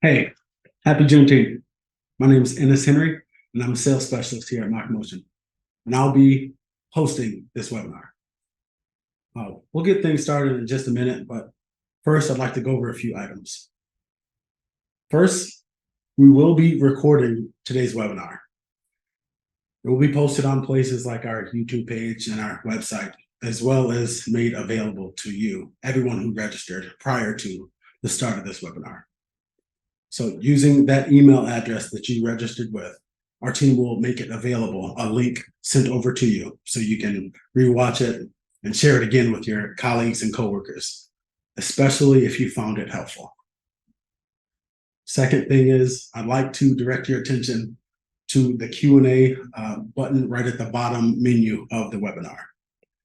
Hey, happy Juneteenth. My name is Ennis Henry, and I'm a sales specialist here at MachMotion, and I'll be hosting this webinar. We'll get things started in just a minute, but first I'd like to go over a few items. First, we will be recording today's webinar. It will be posted on places like our YouTube page and our website, as well as made available to you, everyone who registered prior to the start of this webinar. So using that email address that you registered with, our team will make it available, a link sent over to you so you can rewatch it and share it again with your colleagues and coworkers, especially if you found it helpful. Second thing is, I'd like to direct your attention to the Q&A button right at the bottom menu of the webinar.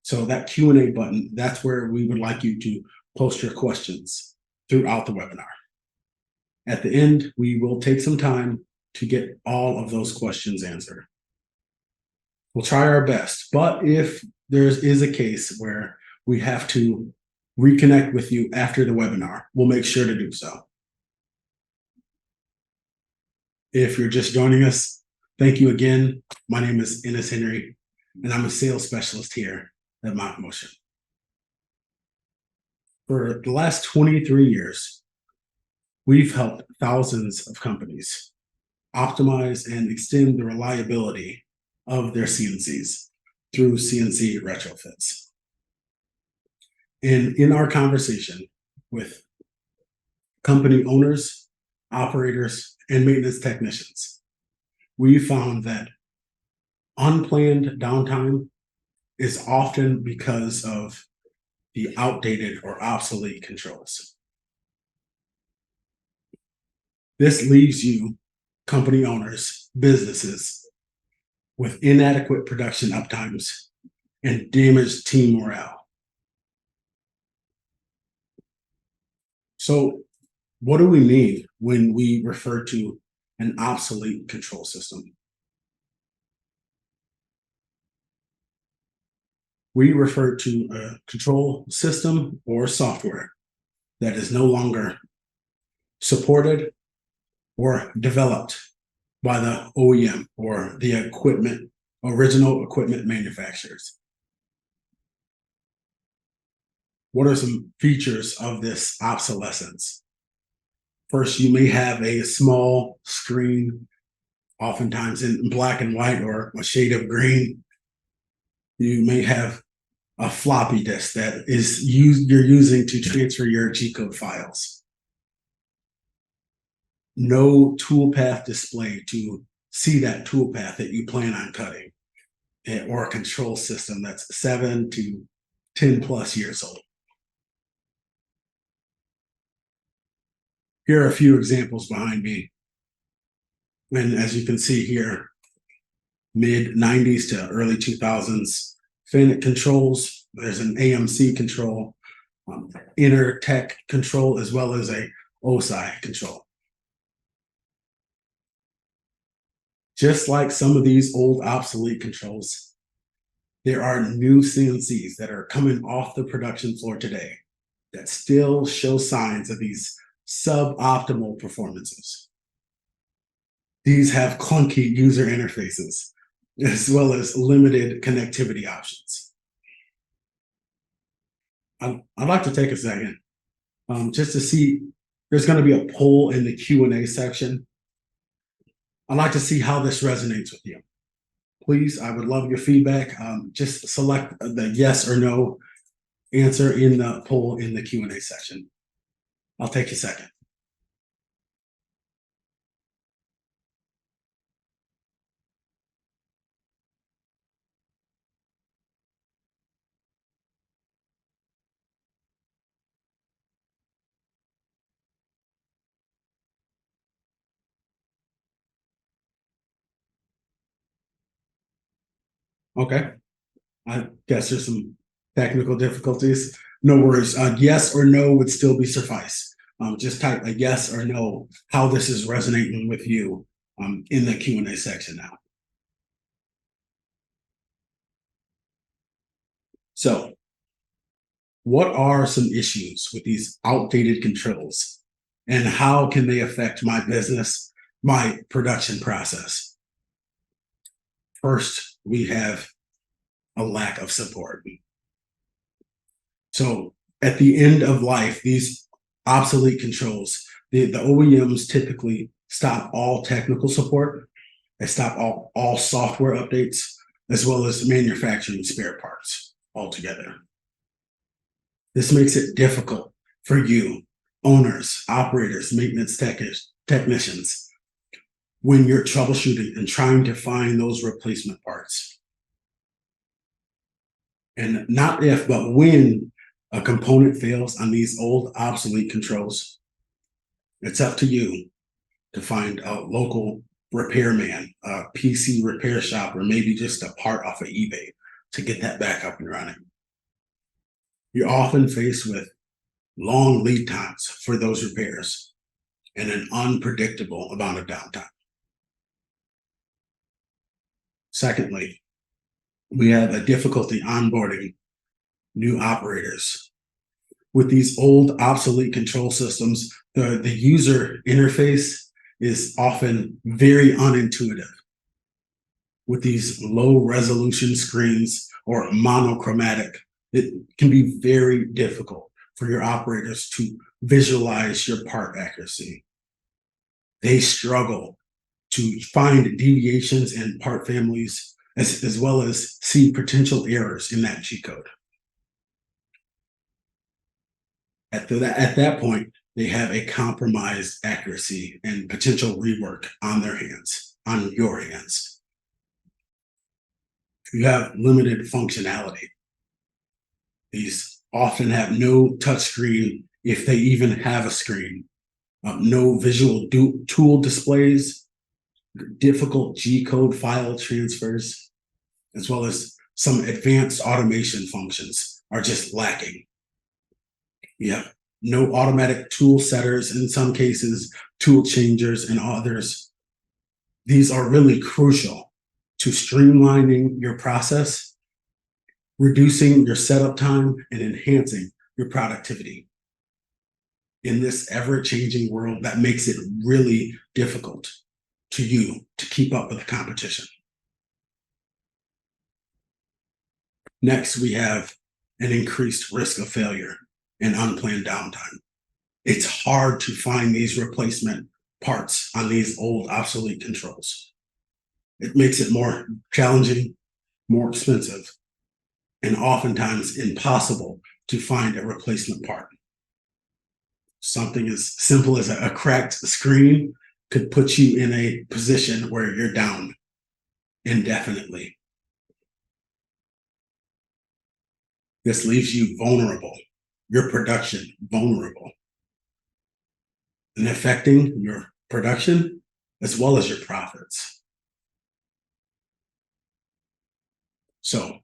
So that Q&A button, that's where we would like you to post your questions throughout the webinar. At the end, we will take some time to get all of those questions answered. We'll try our best, but if there is a case where we have to reconnect with you after the webinar, we'll make sure to do so. If you're just joining us, thank you again. My name is Ennis Henry, and I'm a sales specialist here at MachMotion. For the last 23 years, we've helped thousands of companies optimize and extend the reliability of their CNCs through CNC retrofits. And in our conversation with company owners, operators, and maintenance technicians, we found that unplanned downtime is often because of the outdated or obsolete controls. This leaves you, company owners, businesses, with inadequate production uptimes and damaged team morale. So what do we mean when we refer to an obsolete control system? We refer to a control system or software that is no longer supported or developed by the OEM or the original equipment manufacturers. What are some features of this obsolescence? First, you may have a small screen, oftentimes in black and white or a shade of green. You may have a floppy disk that you're using to transfer your G-code files. No toolpath display to see that toolpath that you plan on cutting, or a control system that's 7 to 10 plus years old. Here are a few examples behind me. And as you can see here, mid-90s to early 2000s, FINIC controls. There's an AMC control, Intertech control, as well as a OSI control. Just like some of these old obsolete controls, there are new CNCs that are coming off the production floor today that still show signs of these suboptimal performances. These have clunky user interfaces, as well as limited connectivity options. I'd like to take a second just to see, there's going to be a poll in the Q&A section. I'd like to see how this resonates with you. Please, I would love your feedback. Just select the yes or no answer in the poll in the Q&A section. I'll take a second. Okay, I guess there's some technical difficulties. No worries. Yes or no would still be suffice. Just type a yes or no, how this is resonating with you in the Q&A section now. So what are some issues with these outdated controls and how can they affect my business, my production process? First, we have a lack of support. So at the end of life, these obsolete controls, the OEMs typically stop all technical support. They stop all software updates, as well as manufacturing spare parts altogether. This makes it difficult for you, owners, operators, maintenance technicians, when you're troubleshooting and trying to find those replacement parts. And not if, but when a component fails on these old obsolete controls, it's up to you to find a local repairman, a PC repair shop, or maybe just a part off of eBay to get that back up and running. You're often faced with long lead times for those repairs and an unpredictable amount of downtime. Secondly, we have a difficulty onboarding new operators. With these old obsolete control systems, the user interface is often very unintuitive. With these low resolution screens or monochromatic, it can be very difficult for your operators to visualize your part accuracy. They struggle to find deviations in part families, as well as see potential errors in that G code. At that point, they have a compromised accuracy and potential rework on your hands. You have limited functionality. These often have no touchscreen, if they even have a screen, no visual tool displays, difficult G code file transfers, as well as some advanced automation functions are just lacking. You have no automatic tool setters in some cases, tool changers in others. These are really crucial to streamlining your process, reducing your setup time, and enhancing your productivity. In this ever-changing world, that makes it really difficult to you to keep up with the competition. Next, we have an increased risk of failure and unplanned downtime. It's hard to find these replacement parts on these old obsolete controls. It makes it more challenging, more expensive, and oftentimes impossible to find a replacement part. Something as simple as a cracked screen could put you in a position where you're down indefinitely. This leaves you vulnerable, your production vulnerable, and affecting your production as well as your profits. So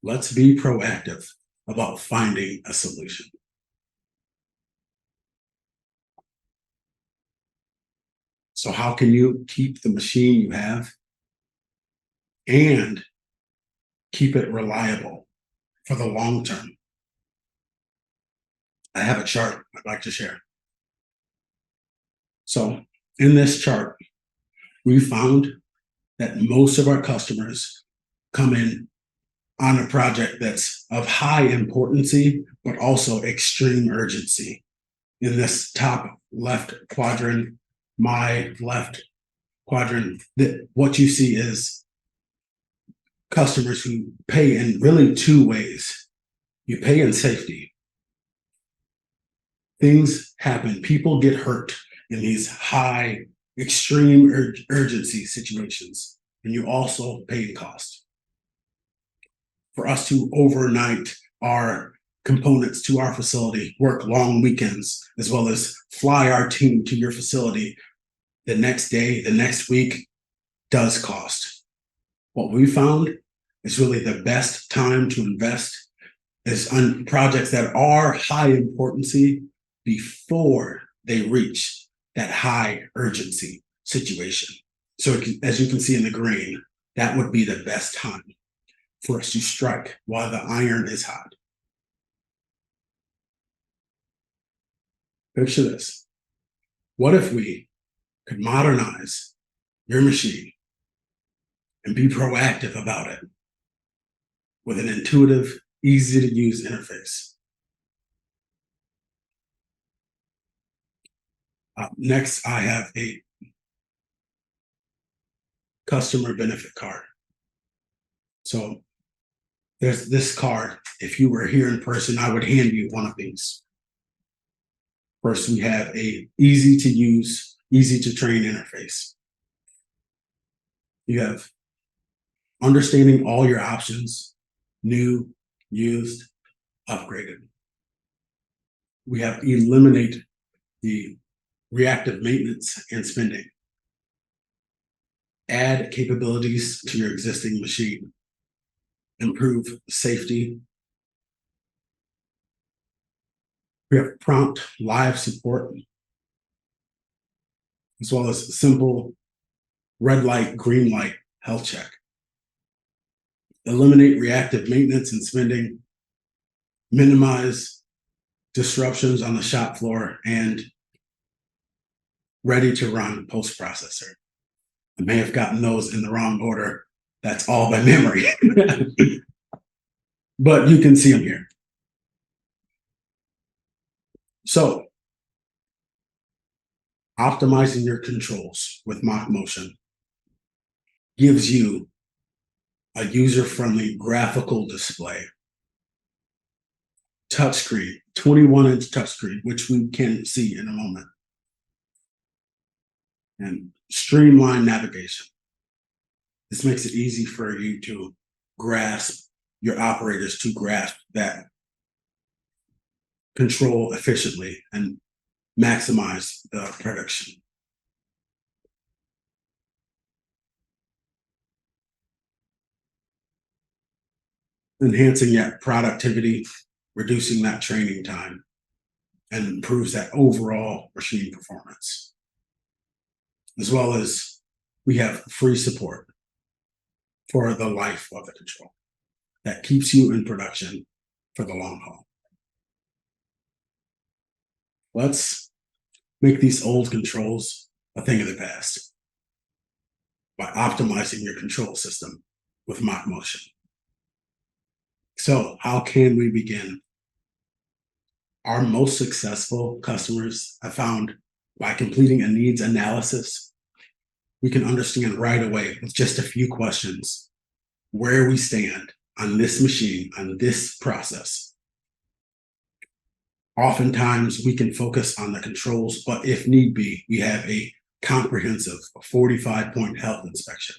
let's be proactive about finding a solution. So how can you keep the machine you have and keep it reliable for the long term? I have a chart I'd like to share. So in this chart, we found that most of our customers come in on a project that's of high importance, but also extreme urgency. In this top left quadrant, my left quadrant, that what you see is customers who pay in really two ways. You pay in safety. Things happen. People get hurt in these high, extreme urgency situations, and you also pay in cost. For us to overnight our components to our facility, work long weekends, as well as fly our team to your facility the next day, the next week, does cost. What we found is really the best time to invest is on projects that are high importance before they reach that high urgency situation. So as you can see in the green, that would be the best time for us to strike while the iron is hot. Picture this. What if we could modernize your machine and be proactive about it with an intuitive, easy to use interface? Next, I have a customer benefit card. So there's this card. If you were here in person, I would hand you one of these. First, we have a easy to use, easy to train interface. You have understanding all your options, new, used, upgraded. We have eliminate the reactive maintenance and spending. Add capabilities to your existing machine. Improve safety. We have prompt live support, as well as simple red light, green light health check. Eliminate reactive maintenance and spending. Minimize disruptions on the shop floor, and ready to run post-processor. I may have gotten those in the wrong order. That's all by memory. But you can see them here. So, optimizing your controls with MachMotion gives you a user-friendly graphical display. Touchscreen, 21-inch touchscreen, which we can see in a moment. And streamlined navigation. This makes it easy for you to grasp, your operators to grasp that control efficiently and maximize the production. Enhancing that productivity, reducing that training time, and improves that overall machine performance. As well as we have free support for the life of the control that keeps you in production for the long haul. Let's make these old controls a thing of the past by optimizing your control system with MachMotion. So how can we begin? Our most successful customers have found by completing a needs analysis, we can understand right away with just a few questions where we stand on this machine, on this process. Oftentimes we can focus on the controls, but if need be, we have a comprehensive 45-point health inspection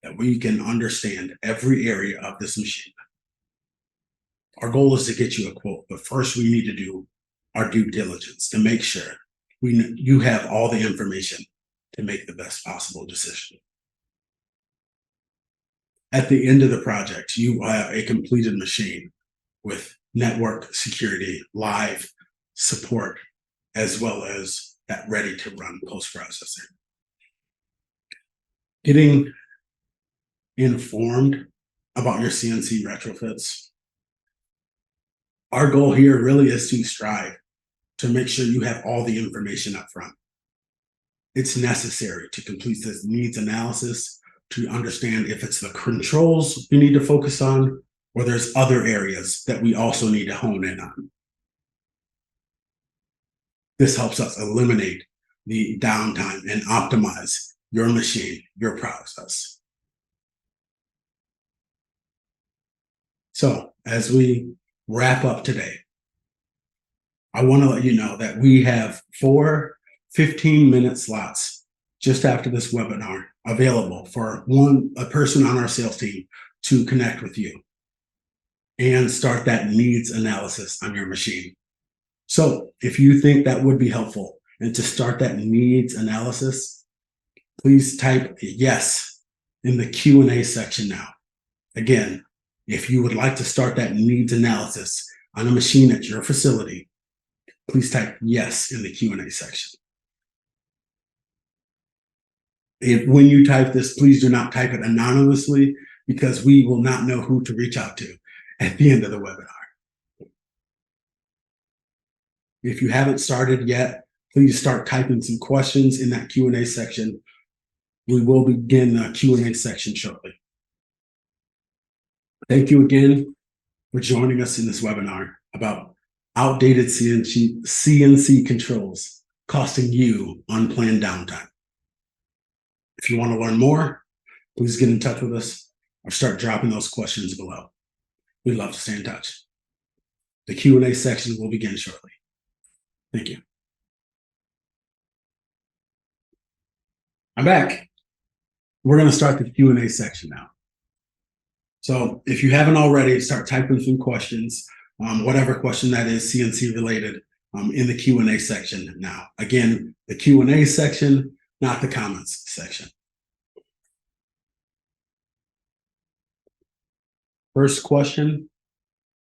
that we can understand every area of this machine. Our goal is to get you a quote, but first we need to do our due diligence to make sure you have all the information to make the best possible decision. At the end of the project, you have a completed machine with network security, live support, as well as that ready to run post-processing. Getting informed about your CNC retrofits. Our goal here really is to strive to make sure you have all the information up front. It's necessary to complete this needs analysis to understand if it's the controls you need to focus on, or there's other areas that we also need to hone in on. This helps us eliminate the downtime and optimize your machine, your process. So as we wrap up today, I want to let you know that we have 4 15-minute slots just after this webinar available for a person on our sales team to connect with you and start that needs analysis on your machine. So if you think that would be helpful and to start that needs analysis, please type yes in the Q&A section now. Again, if you would like to start that needs analysis on a machine at your facility, please type yes in the Q&A section. When you type this, please do not type it anonymously because we will not know who to reach out to at the end of the webinar. If you haven't started yet, please start typing some questions in that Q&A section. We will begin the Q&A section shortly. Thank you again for joining us in this webinar about outdated CNC controls costing you unplanned downtime. If you want to learn more, please get in touch with us or start dropping those questions below. We'd love to stay in touch. The Q&A section will begin shortly. Thank you. I'm back. We're going to start the Q&A section now. So if you haven't already, start typing some questions, whatever question that is CNC related, in the Q&A section now. Again, the Q&A section, not the comments section. First question,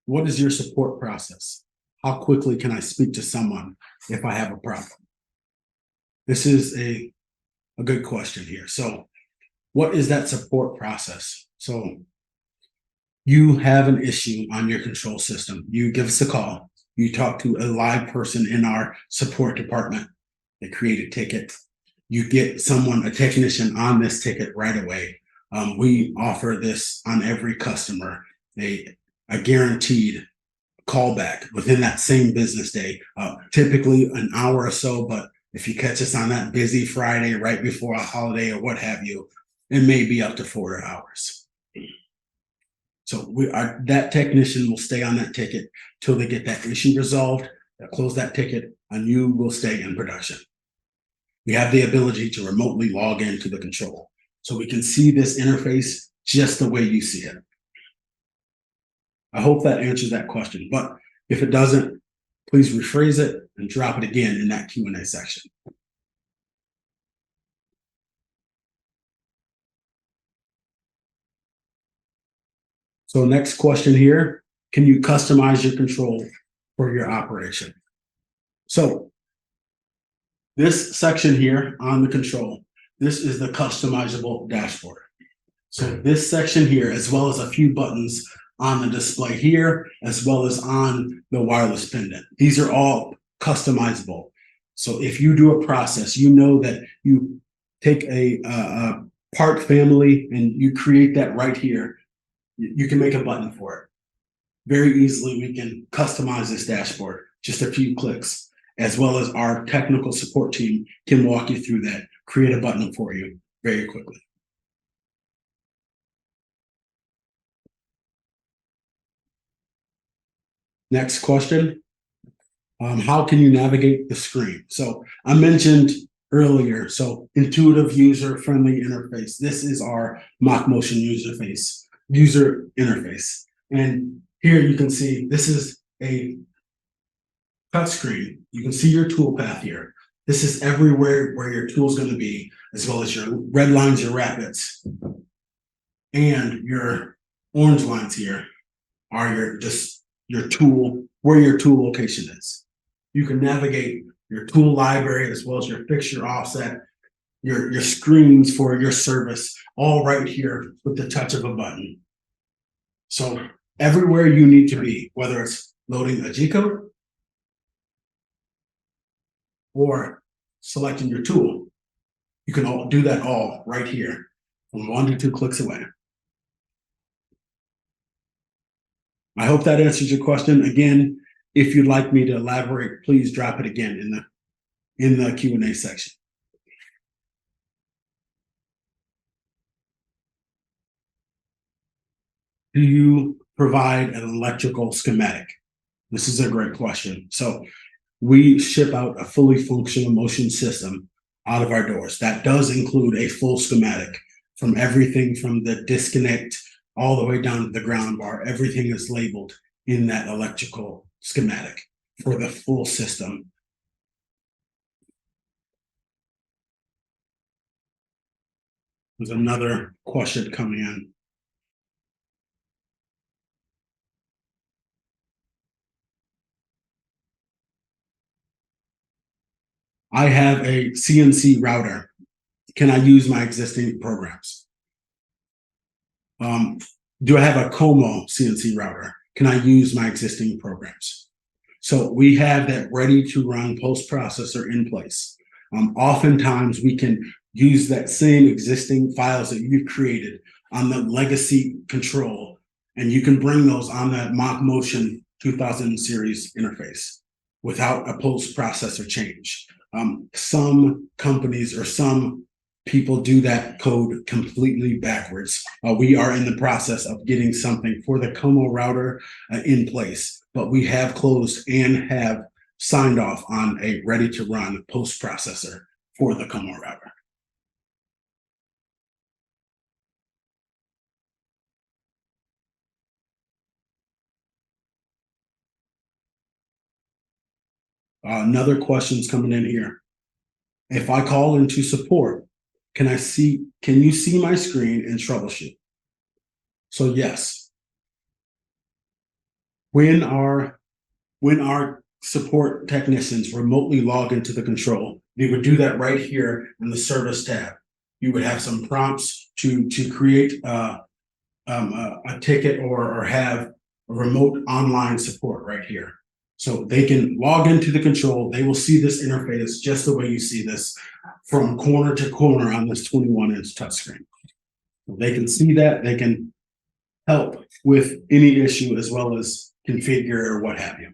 what is your support process? How quickly can I speak to someone if I have a problem? This is a good question here. So what is that support process? So you have an issue on your control system. You give us a call. You talk to a live person in our support department. They create a ticket. You get someone, a technician on this ticket right away. We offer this on every customer, a guaranteed callback within that same business day, typically an hour or so, but if you catch us on that busy Friday right before a holiday or what have you, it may be up to 4 hours. So that technician will stay on that ticket till they get that issue resolved, close that ticket, and you will stay in production. We have the ability to remotely log into the control, so we can see this interface just the way you see it. I hope that answers that question, but if it doesn't, please rephrase it and drop it again in that Q&A section. So next question here, can you customize your control for your operation? So this section here on the control, this is the customizable dashboard. So this section here, as well as a few buttons on the display here, as well as on the wireless pendant. These are all customizable. So if you do a process, you know that you take a part family and you create that right here. You can make a button for it. Very easily, we can customize this dashboard, just a few clicks, as well as our technical support team can walk you through that, create a button for you very quickly. Next question, how can you navigate the screen? So I mentioned earlier, so intuitive user-friendly interface. This is our MachMotion user interface. And here you can see this is a touch screen. You can see your tool path here. This is everywhere where your tool is going to be, as well as your red lines, your rabbets, and your orange lines here are your tool, where your tool location is. You can navigate your tool library as well as your fixture offset, your screens for your service, all right here with the touch of a button. So everywhere you need to be, whether it's loading a G-code or selecting your tool, you can do that all right here from 1 to 2 clicks away. I hope that answers your question. Again, if you'd like me to elaborate, please drop it again in the Q&A section. Do you provide an electrical schematic? This is a great question. So we ship out a fully functional motion system out of our doors. That does include a full schematic from everything from the disconnect all the way down to the ground bar. Everything is labeled in that electrical schematic for the full system. There's another question coming in. I have a CNC router. Can I use my existing programs? Do I have a Como CNC router? Can I use my existing programs? So we have that ready to run post processor in place. Oftentimes we can use that same existing files that you've created on the legacy control, and you can bring those on that MachMotion 2000 series interface without a post processor change. Some companies or some people do that code completely backwards. We are in the process of getting something for the Como router in place, but we have closed and have signed off on a ready to run post processor for the Como router. Another question's coming in here. If I call into support, can you see my screen and troubleshoot? So yes, when our support technicians remotely log into the control, they would do that right here in the service tab. You would have some prompts to create a ticket or have a remote online support right here. So they can log into the control. They will see this interface just the way you see this from corner to corner on this 21-inch touchscreen. They can see that. They can help with any issue as well as configure or what have you.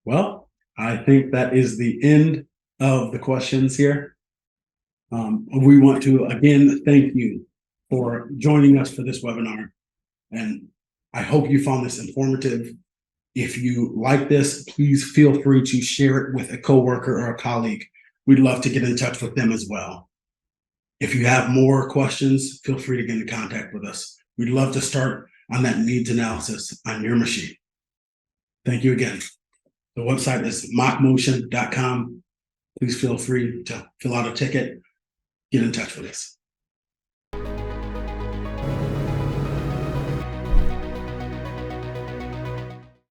Well, I think that is the end of the questions here. We want to again thank you for joining us for this webinar, and I hope you found this informative. If you like this, please feel free to share it with a coworker or a colleague. We'd love to get in touch with them as well. If you have more questions, feel free to get in contact with us. We'd love to start on that needs analysis on your machine. Thank you again. The website is MachMotion.com. Please feel free to fill out a ticket, get in touch with us.